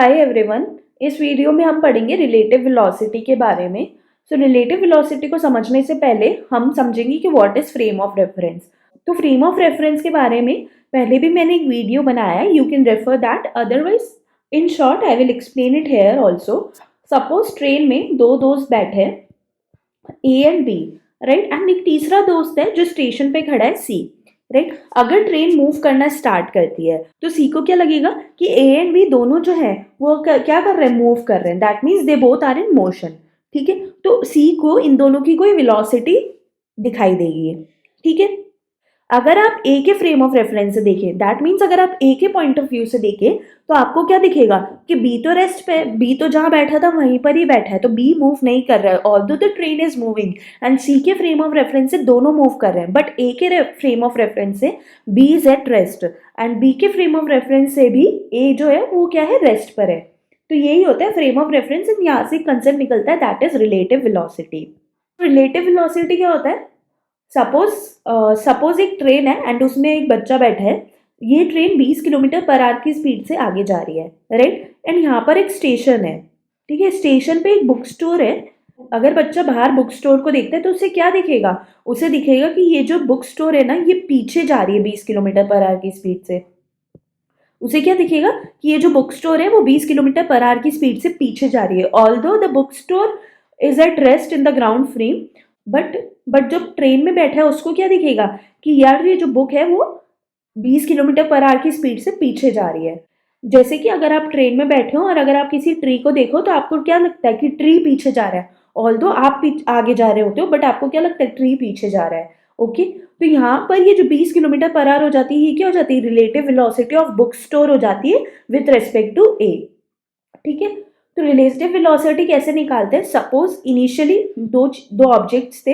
Hi everyone. इस video में हम पढ़ेंगे रिलेटिव वेलोसिटी के बारे में। रिलेटिव वेलोसिटी को समझने से पहले हम समझेंगे कि what is frame of reference. तो फ्रेम ऑफ रेफरेंस के बारे में पहले भी मैंने एक वीडियो बनाया है, you can refer that. Otherwise in short I will explain it here also. Suppose train में दो दोस्त बैठे हैं, A and B, right, and एक तीसरा दोस्त है जो स्टेशन पे खड़ा है, सी, राइट। अगर ट्रेन मूव करना स्टार्ट करती है तो सी को क्या लगेगा कि ए एंड बी दोनों जो है वो क्या कर रहे हैं, मूव कर रहे हैं। That means they both are in motion. ठीक है, तो सी को इन दोनों की कोई वेलोसिटी दिखाई देगी। ठीक है, अगर आप ए के फ्रेम ऑफ रेफरेंस से देखें, दैट मीन्स अगर आप ए के पॉइंट ऑफ व्यू से देखें तो आपको क्या दिखेगा कि बी तो रेस्ट पे, बी तो जहां बैठा था वहीं पर ही बैठा है, तो बी मूव नहीं कर रहा है although the train is moving. And C के फ्रेम ऑफ रेफरेंस से दोनों मूव कर रहे हैं, बट ए के फ्रेम ऑफ रेफरेंस से B is at rest, and B के फ्रेम ऑफ रेफरेंस से भी ए जो है वो क्या है, रेस्ट पर है। तो यही होता है फ्रेम ऑफ रेफरेंस, एंड यहाँ से कंसेप्ट निकलता है, that is relative velocity. Relative velocity क्या होता है? सपोज एक ट्रेन है एंड उसमें एक बच्चा बैठा है। ये ट्रेन 20 किलोमीटर पर आवर की स्पीड से आगे जा रही है, राइट। एंड यहाँ पर एक स्टेशन है, ठीक है। स्टेशन पे एक बुक स्टोर है। अगर बच्चा बाहर बुक स्टोर को देखता है तो उसे क्या दिखेगा? उसे दिखेगा कि ये जो बुक स्टोर है ना, ये पीछे जा रही है 20 किलोमीटर पर आवर की स्पीड से। उसे क्या दिखेगा कि ये जो बुक स्टोर है वो 20 किलोमीटर पर आवर की स्पीड से पीछे जा रही है, although the book store is at rest in the ground frame. But जब ट्रेन में बैठा है उसको क्या दिखेगा कि यार ये जो बुक है वो 20 किलोमीटर पर आवर की स्पीड से पीछे जा रही है। जैसे कि अगर आप ट्रेन में बैठे हो और अगर आप किसी ट्री को देखो तो आपको क्या लगता है कि ट्री पीछे जा रहा है, ऑल्दो आप आगे जा रहे होते हो, बट आपको क्या लगता है, ट्री पीछे जा रहा है। ओके, तो यहाँ पर ये जो 20 किलोमीटर पर आवर हो जाती है, ये क्या हो जाती है, relative velocity of book store हो जाती है विथ रेस्पेक्ट टू ए। ठीक है, तो रिलेटिव वेलोसिटी कैसे निकालते हैं? सपोज इनिशियली दो ऑब्जेक्ट्स थे,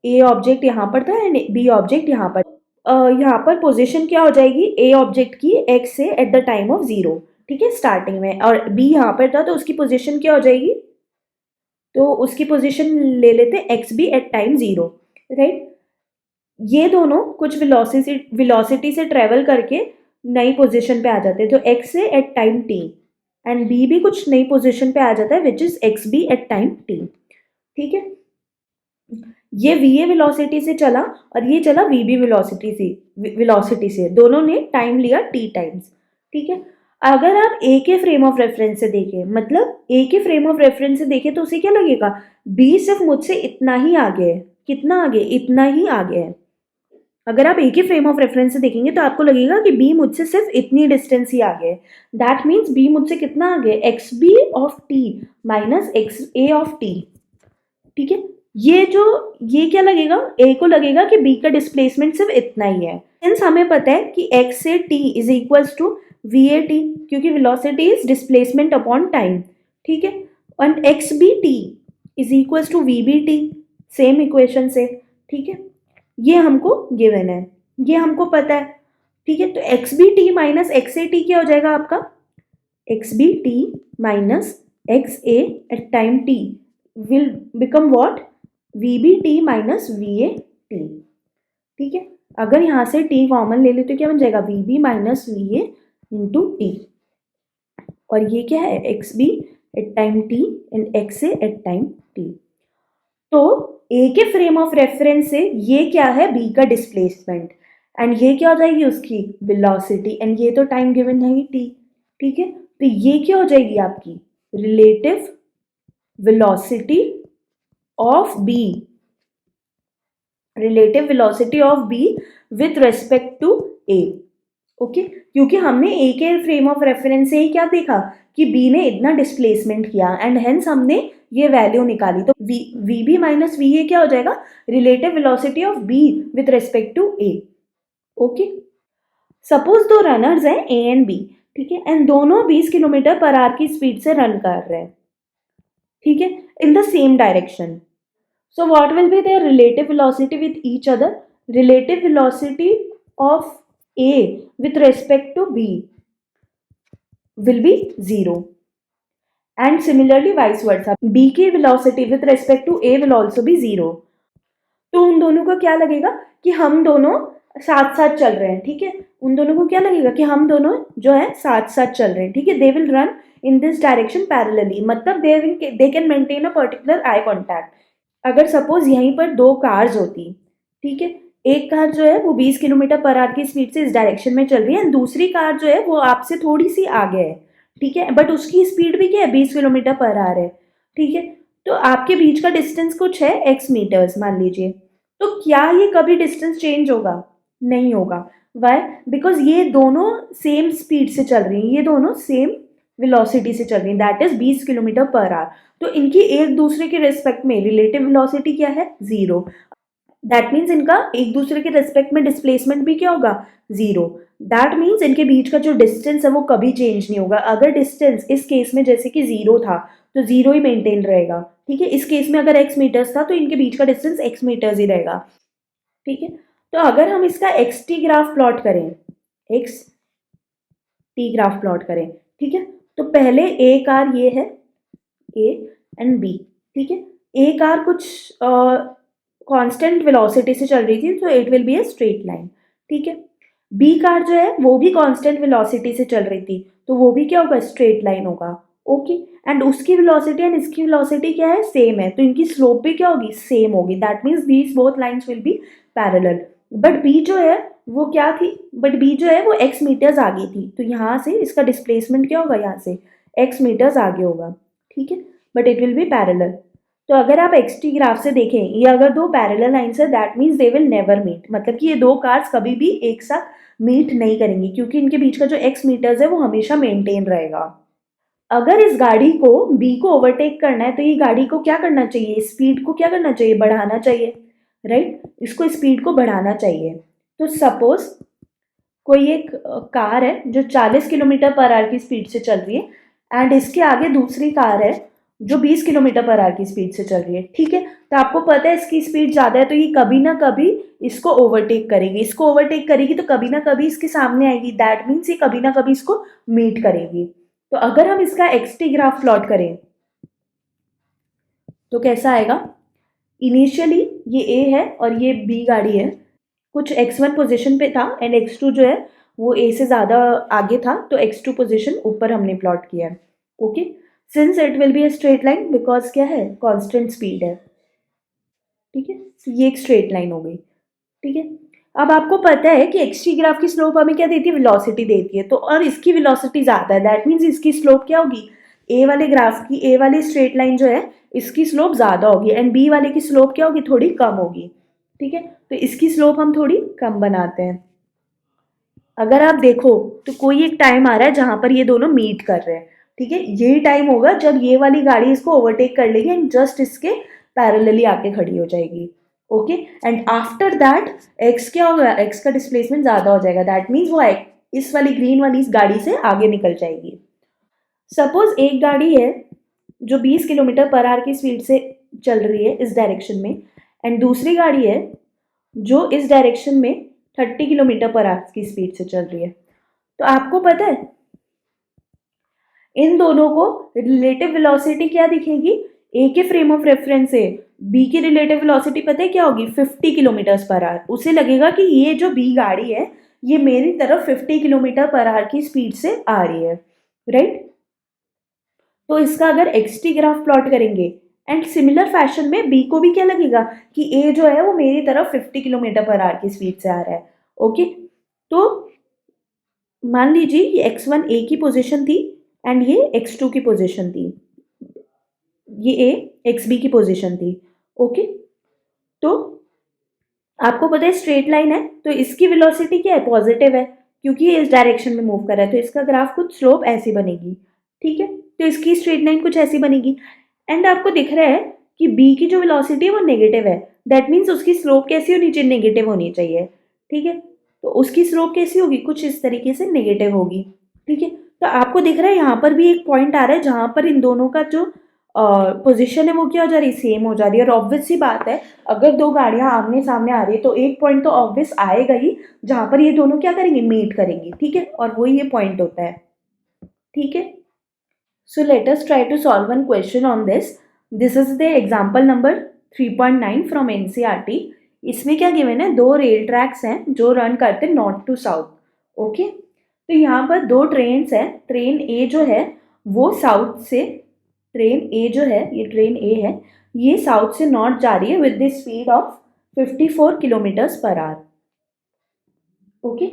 ए ऑब्जेक्ट यहाँ पर था एंड बी ऑब्जेक्ट यहाँ पर। यहाँ पर पोजीशन क्या हो जाएगी ए ऑब्जेक्ट की, एक्स से एट द टाइम ऑफ 0, ठीक है, स्टार्टिंग में, और बी यहाँ पर था तो उसकी पोजीशन क्या हो जाएगी, तो उसकी पोजीशन ले लेते X B at time 0, right. ये दोनों कुछ वेलोसिटी से ट्रेवल करके नई पोजीशन पे आ जाते हैं, तो एक्स से at time T, and B भी कुछ नई पोजीशन पे आ जाता है which is X B at time T. ठीक है, ये वी ए वेलोसिटी से चला और ये चला वी बी वेलोसिटी से, दोनों ने टाइम लिया टी टाइम्स। ठीक है, अगर आप ए के फ्रेम ऑफ रेफरेंस से देखें, मतलब ए के फ्रेम ऑफ रेफरेंस से देखें तो उसे क्या लगेगा, बी सिर्फ मुझसे इतना ही आगे है। कितना आगे? इतना ही आगे है। अगर आप ए के फ्रेम ऑफ रेफरेंस से देखेंगे तो आपको लगेगा कि बी मुझसे सिर्फ इतनी डिस्टेंस ही आगे है। दैट मीन्स बी मुझसे कितना आगे है, X B of T minus X A of T. ठीक है, ये क्या लगेगा, ए को लगेगा कि बी का डिस्प्लेसमेंट सिर्फ इतना ही है। सिंस हमें पता है कि एक्स से T is equals to V A T, क्योंकि velocity is displacement upon time. ठीक है, and X B T is equals to V B T, same equation से। ठीक है, ये हमको गिवन है, ये हमको पता है। ठीक है, तो X B T minus X A T क्या हो जाएगा आपका, X B T minus X A at time T will become what, V B T minus V A T. ठीक है, अगर यहाँ से टी कॉमन ले ले तो क्या बन जाएगा, V B minus V A into T, और ये क्या है, X B at time T and X A at time T. तो ए के फ्रेम ऑफ रेफरेंस से ये क्या है, बी का डिस्प्लेसमेंट, एंड ये क्या हो जाएगी, उसकी वेलोसिटी, एंड ये तो टाइम गिवन है टी। ठीक है, तो ये क्या हो जाएगी आपकी relative velocity of B, relative velocity of B with respect to A. Okay, क्योंकि हमने ए के फ्रेम ऑफ रेफरेंस से ही क्या देखा कि बी ने इतना डिस्प्लेसमेंट किया, एंड हेंस हमने ये वैल्यू निकाली। तो V B minus V A क्या हो जाएगा, relative velocity of B with respect to A. Okay, suppose दो रनर्स हैं ए एंड बी, ठीक है, एंड दोनों 20 किलोमीटर पर आवर की स्पीड से रन कर रहे हैं, ठीक है, in the same direction. So what will be their relative velocity with each other? Relative velocity of A with respect to B will be 0. And similarly vice versa. B की velocity with respect to A will also be 0. तो उन दोनों को क्या लगेगा कि हम दोनों साथ साथ चल रहे हैं, ठीक है, उन दोनों को क्या लगेगा कि हम दोनों जो है साथ साथ चल रहे हैं, ठीक है, they will run in this direction parallelly, मतलब they can maintain a particular eye contact. अगर सपोज यहीं पर दो कार्स होती, ठीक है, एक कार जो है वो 20 किलोमीटर पर आवर की स्पीड से इस डायरेक्शन में चल रही है, एंड दूसरी कार जो है वो आपसे थोड़ी सी आगे है, ठीक है, बट उसकी स्पीड भी क्या है, 20 किलोमीटर पर आवर है, ठीक है, तो आपके बीच का डिस्टेंस कुछ है x मीटर्स मान लीजिए, तो क्या ये कभी डिस्टेंस चेंज होगा? नहीं होगा। वाई? बिकॉज ये दोनों सेम स्पीड से चल रही हैं, ये दोनों सेम वेलोसिटी से चल रही हैं, that is 20 kilometre per hour. तो इनकी एक दूसरे के रिस्पेक्ट में रिलेटिव वेलोसिटी क्या है? जीरो। दैट मीन्स इनका एक दूसरे के रिस्पेक्ट में डिस्प्लेसमेंट भी क्या होगा? जीरो। दैट मीन्स इनके बीच का जो डिस्टेंस है वो कभी चेंज नहीं होगा। अगर डिस्टेंस इस केस में जैसे कि जीरो था तो जीरो ही मेंटेन रहेगा, ठीक है, इस केस में अगर एक्स मीटर्स था तो इनके बीच का डिस्टेंस एक्स मीटर्स ही रहेगा, ठीक है। तो अगर हम इसका एक्स टी ग्राफ प्लॉट करें, एक्स टी ग्राफ प्लॉट करें, ठीक है, तो पहले ए कार ये है, ए एंड बी, ठीक है, ए कार कुछ कांस्टेंट वेलोसिटी से चल रही थी तो it will be a straight line, ठीक है। बी कार जो है वो भी कांस्टेंट वेलोसिटी से चल रही थी तो वो भी क्या होगा? स्ट्रेट लाइन होगा, ओके। एंड उसकी वेलोसिटी एंड इसकी वेलोसिटी क्या है? सेम है, तो इनकी स्लोप भी क्या होगी? सेम होगी, that means these both lines will be parallel. But B जो है वो क्या थी? बट बी जो है वो एक्स मीटर्स आगे थी, तो यहाँ से इसका डिस्प्लेसमेंट क्या होगा? यहाँ से एक्स मीटर्स आगे होगा, ठीक है, but it will be parallel. तो अगर आप एक्स टी ग्राफ से देखें, ये अगर दो पैरेलल लाइन्स है that means they will never meet, मतलब कि ये दो कार्स कभी भी एक साथ मीट नहीं करेंगी क्योंकि इनके बीच का जो एक्स मीटर्स है वो हमेशा मेंटेन रहेगा। अगर इस गाड़ी को बी को ओवरटेक करना है तो ये गाड़ी को क्या करना चाहिए? स्पीड को क्या करना चाहिए? बढ़ाना चाहिए, राइट, इसको स्पीड को बढ़ाना चाहिए। तो सपोज कोई एक कार है जो 40 किलोमीटर पर आवर की स्पीड से चल रही है एंड इसके आगे दूसरी कार है जो 20 किलोमीटर पर आवर की स्पीड से चल रही है, ठीक है, तो आपको पता है इसकी स्पीड ज़्यादा है तो ये कभी ना कभी इसको ओवरटेक करेगी, इसको ओवरटेक करेगी तो कभी ना कभी इसके सामने आएगी, दैट मीन्स ये कभी ना कभी इसको मीट करेगी। तो अगर हम इसका एक्स टी ग्राफ प्लॉट करें तो कैसा आएगा? इनिशियली ये ए है और ये बी गाड़ी है, कुछ x1 पोजीशन पे था एंड x2 जो है वो a से ज़्यादा आगे था तो x2 पोजीशन ऊपर हमने प्लॉट किया है, okay. Since it will be a straight line because क्या है? कांस्टेंट स्पीड है, ठीक है, तो ये एक स्ट्रेट लाइन हो गई, ठीक है। अब आपको पता है कि एक्स टी ग्राफ की स्लोप हमें क्या देती है? वेलोसिटी देती है, तो और इसकी वेलोसिटी ज़्यादा है दैट मीन्स इसकी स्लोप क्या होगी? ए वाले ग्राफ की, ए वाली स्ट्रेट लाइन जो है इसकी स्लोप ज़्यादा होगी एंड बी वाले की स्लोप क्या होगी? थोड़ी कम होगी, ठीक है, तो इसकी स्लोप हम थोड़ी कम बनाते हैं। अगर आप देखो तो कोई एक टाइम आ रहा है जहां पर ये दोनों मीट कर रहे हैं, ठीक है, यही टाइम होगा जब ये वाली गाड़ी इसको ओवरटेक कर लेगी एंड जस्ट इसके पैरेलली आके खड़ी हो जाएगी, okay. And after that x क्या होगा? एक्स का डिस्प्लेसमेंट ज्यादा हो जाएगा, दैट मीन्स वो इस वाली ग्रीन वाली इस गाड़ी से आगे निकल जाएगी। सपोज एक गाड़ी है जो 20 किलोमीटर पर आवर की स्पीड से चल रही है इस डायरेक्शन में एंड दूसरी गाड़ी है जो इस डायरेक्शन में 30 किलोमीटर पर आवर की स्पीड से चल रही है। तो आपको पता है इन दोनों को रिलेटिव वेलोसिटी क्या दिखेगी? ए के फ्रेम ऑफ रेफरेंस से बी की रिलेटिव वेलोसिटी पता है क्या होगी? 50 किलोमीटर पर आवर। उसे लगेगा कि ये जो बी गाड़ी है ये मेरी तरफ 50 किलोमीटर पर आवर की स्पीड से आ रही है, राइट। तो इसका अगर एक्स टी ग्राफ प्लॉट करेंगे एंड सिमिलर फैशन में बी को भी क्या लगेगा कि ए जो है वो मेरी तरफ 50 किलोमीटर पर आवर की स्पीड से आ रहा है, ओके। तो मान लीजिए ये x1 ए की पोजीशन थी एंड ये x2 की पोजीशन थी, ये ए एक्स बी की पोजीशन थी, ओके। तो आपको पता है स्ट्रेट लाइन है तो इसकी वेलोसिटी क्या है? पॉजिटिव है क्योंकि ये इस डायरेक्शन में मूव कर रहा है, तो इसका ग्राफ कुछ स्लोप ऐसी बनेगी, ठीक है, तो इसकी स्ट्रेट लाइन कुछ ऐसी बनेगी। एंड आपको दिख रहा है कि बी की जो वेलोसिटी है वो नेगेटिव है, दैट मीन्स उसकी स्लोप कैसी होनी चाहिए? नेगेटिव होनी चाहिए, ठीक है, तो उसकी स्लोप कैसी होगी? कुछ इस तरीके से नेगेटिव होगी, ठीक है। तो आपको दिख रहा है यहाँ पर भी एक पॉइंट आ रहा है जहां पर इन दोनों का जो पोजीशन है वो क्या हो जा रही है? सेम हो जा रही है। और ऑब्वियस सी बात है अगर दो गाड़ियां आमने सामने आ रही है तो एक पॉइंट तो ऑब्वियस आएगा ही जहां पर ये दोनों क्या करेंगे? मीट करेंगे, ठीक है, और वही ये पॉइंट होता है, ठीक है। So let us try to solve one question on this. This is the example number 3.9 from NCERT. इसमें क्या गिवन है, 2 रेल ट्रैक्स हैं जो रन करते हैं नॉर्थ टू साउथ। ओके, तो यहाँ पर 2 ट्रेन्स हैं। ट्रेन ए जो है वो साउथ से, ट्रेन ए जो है, ये ट्रेन ए है, ये साउथ से नॉर्थ जा रही है with the speed of 54 kilometres per hour. Okay,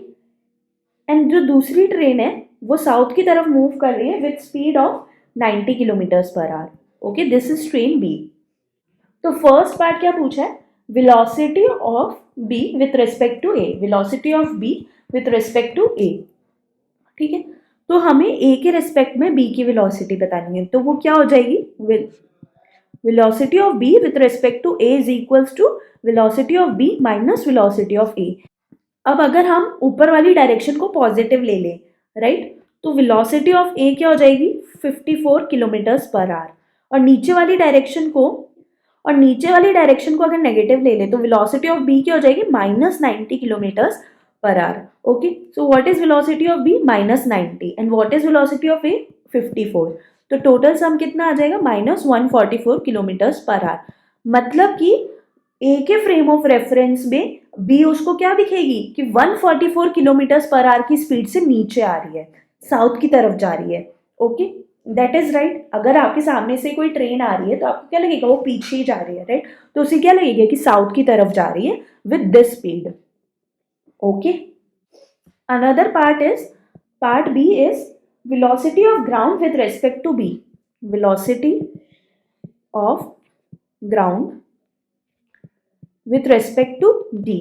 and जो दूसरी ट्रेन है वो साउथ की तरफ मूव कर रही है with speed of 90 kilometres per hour. Okay, this is train B. तो फर्स्ट पार्ट क्या पूछा है, velocity of B with respect to A, velocity of B with respect to A. ठीक है, तो हमें ए के रिस्पेक्ट में बी की वेलोसिटी बतानी है, तो वो क्या हो जाएगी, velocity of B with respect to A is equals to velocity of B minus velocity of A. अब अगर हम ऊपर वाली डायरेक्शन को पॉजिटिव ले लें, राइट, तो वेलोसिटी ऑफ ए क्या हो जाएगी 54 किलोमीटर्स पर आवर, और नीचे वाली डायरेक्शन को अगर नेगेटिव ले लें तो वेलोसिटी ऑफ बी क्या हो जाएगी minus 90 kilometres per hour. Okay, so what is velocity of B minus 90 and what is velocity of A 54, तो टोटल सम कितना आ जाएगा माइनस 144 किलोमीटर्स पर आवर। मतलब कि ए के फ्रेम ऑफ रेफरेंस में बी उसको क्या दिखेगी कि 144 किलोमीटर्स पर आवर की स्पीड से नीचे आ रही है, साउथ की तरफ जा रही है। Okay, that is right. अगर आपके सामने से कोई ट्रेन आ रही है तो आपको क्या लगेगा, वो पीछे ही जा रही है, राइट, तो उसे क्या लगेगा कि साउथ की तरफ जा रही है with this speed. Okay, another part B is velocity of ground with respect to B, velocity of ground with respect to D.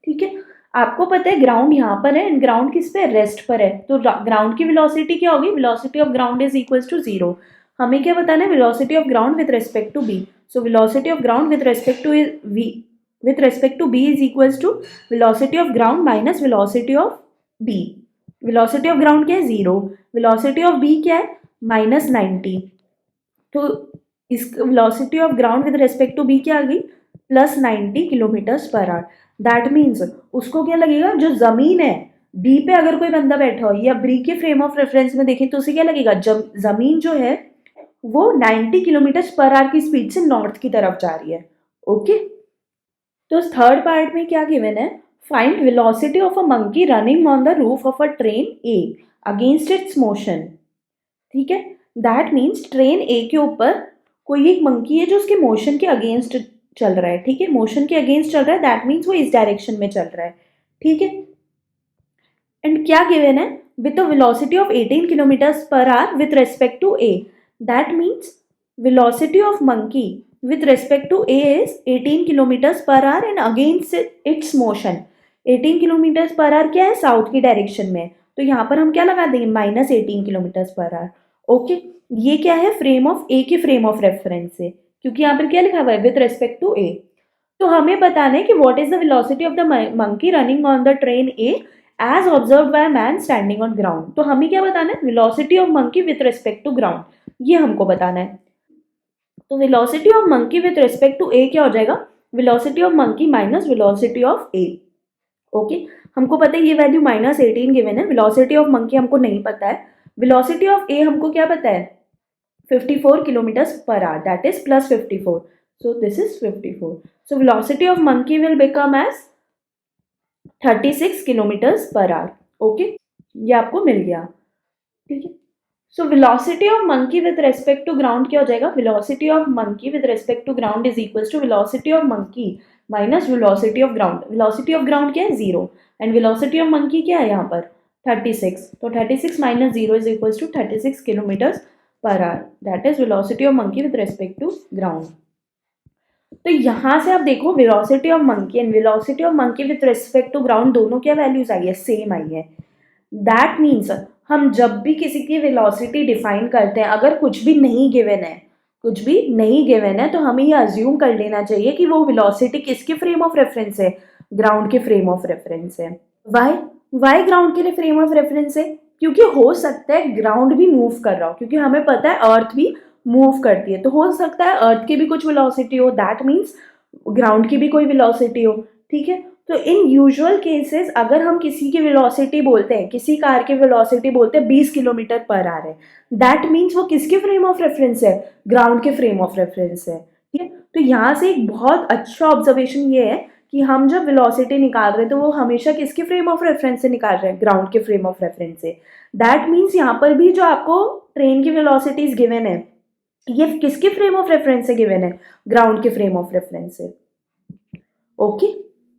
ठीक है, आपको पता है ग्राउंड यहाँ पर है एंड ग्राउंड किस पे, रेस्ट पर है, तो ग्राउंड की वेलोसिटी क्या होगी, velocity of ground is equals to 0। हमें क्या बताना है, velocity of ground with respect to B, so velocity of ground with respect to B is equals to velocity of ground minus velocity of B. Velocity of ground क्या है 0, velocity of B क्या है minus 90, तो इस velocity of ground with respect to B क्या आ गई plus 90 kilometres per hour. That means उसको क्या लगेगा, जो जमीन है बी पे अगर कोई बंदा बैठा हो या बी के फ्रेम ऑफ रेफरेंस में देखें तो उसे क्या लगेगा, जमीन जो है वो 90 किलोमीटर पर आवर की स्पीड से नॉर्थ की तरफ जा रही है। ओके, तो थर्ड पार्ट में क्या गिवन है, find velocity of a monkey running on the roof of a train A against its motion. ठीक है, दैट मीन्स ट्रेन ए के ऊपर कोई एक मंकी है जो उसके मोशन के अगेंस्ट चल रहा है। ठीक है, मोशन के अगेंस्ट चल रहा है, दैट मीन्स वो इस डायरेक्शन में चल रहा है। ठीक है, एंड क्या गिवन है, with a velocity of 18 kilometers per hour with respect to A, that means velocity of monkey with respect to A is 18 kilometers per hour and against its motion. 18 kilometers per hour क्या है, south की direction में, तो यहाँ पर हम क्या लगा देंगे minus 18 kilometers per hour. Okay, ये क्या है, फ्रेम ऑफ ए के फ्रेम ऑफ रेफरेंस से, क्योंकि यहाँ पर क्या लिखा हुआ है विथ रेस्पेक्ट टू ए। तो हमें बताना है कि what is the velocity of the monkey running on the train A as observe by man standing on ground. तो हमें क्या बताना है, velocity of monkey with respect to ground, ये हमको बताना है। तो velocity of monkey with respect to A क्या हो जाएगा, velocity of monkey minus velocity of A. Okay, हमको पता है ये वैल्यू माइनस 18 गिवन है, वेलोसिटी ऑफ मंकी हमको नहीं पता है, वेलोसिटी ऑफ ए हमको क्या पता है 54 kilometers per hour, that is plus 54, so this is 54, so velocity of monkey will become as 36 kilometers per hour. Okay, ये आपको मिल गया। ठीक है, so velocity of monkey with respect to ground क्या हो जाएगा, velocity of monkey with respect to ground is equals to velocity of monkey minus velocity of ground। velocity of ground क्या है 0 and velocity of monkey क्या है यहाँ पर 36, तो 36 minus 0 is equals to 36 kilometers per hour, that is velocity of monkey with respect to ground. तो यहाँ से आप देखो velocity of monkey and velocity of monkey with respect to ground दोनों क्या वैल्यूज आई है, सेम आई है। दैट मीन्स हम जब भी किसी की वेलोसिटी डिफाइन करते हैं, अगर कुछ भी नहीं गिवन है तो हमें ये अज्यूम कर लेना चाहिए कि वो वेलोसिटी किसके फ्रेम ऑफ रेफरेंस है, ग्राउंड के फ्रेम ऑफ रेफरेंस है। वाई ग्राउंड के लिए फ्रेम ऑफ रेफरेंस है, क्योंकि हो सकता है ग्राउंड भी मूव कर रहा हो, क्योंकि हमें पता है अर्थ भी मूव करती है, तो हो सकता है अर्थ की भी कुछ वेलोसिटी हो, दैट मीन्स ग्राउंड की भी कोई वेलोसिटी हो। ठीक है, तो इन यूजुअल केसेस अगर हम किसी की वेलोसिटी बोलते हैं, किसी कार की वेलोसिटी बोलते हैं 20 किलोमीटर पर आवर है, दैट मीन्स वो किसके फ्रेम ऑफ रेफरेंस है, ग्राउंड के फ्रेम ऑफ रेफरेंस है। ठीक है, तो यहाँ से एक बहुत अच्छा ऑब्जर्वेशन ये है कि हम जब वेलोसिटी निकाल रहे हैं तो वो हमेशा किसके फ्रेम ऑफ रेफरेंस से निकाल रहे हैं, ग्राउंड के फ्रेम ऑफ रेफरेंस से। दैट मीन्स यहाँ पर भी जो आपको ट्रेन की वेलोसिटीज गिवन है ये किसके फ्रेम ऑफ रेफरेंस से गिवन है, ग्राउंड के फ्रेम ऑफ रेफरेंस से। ओके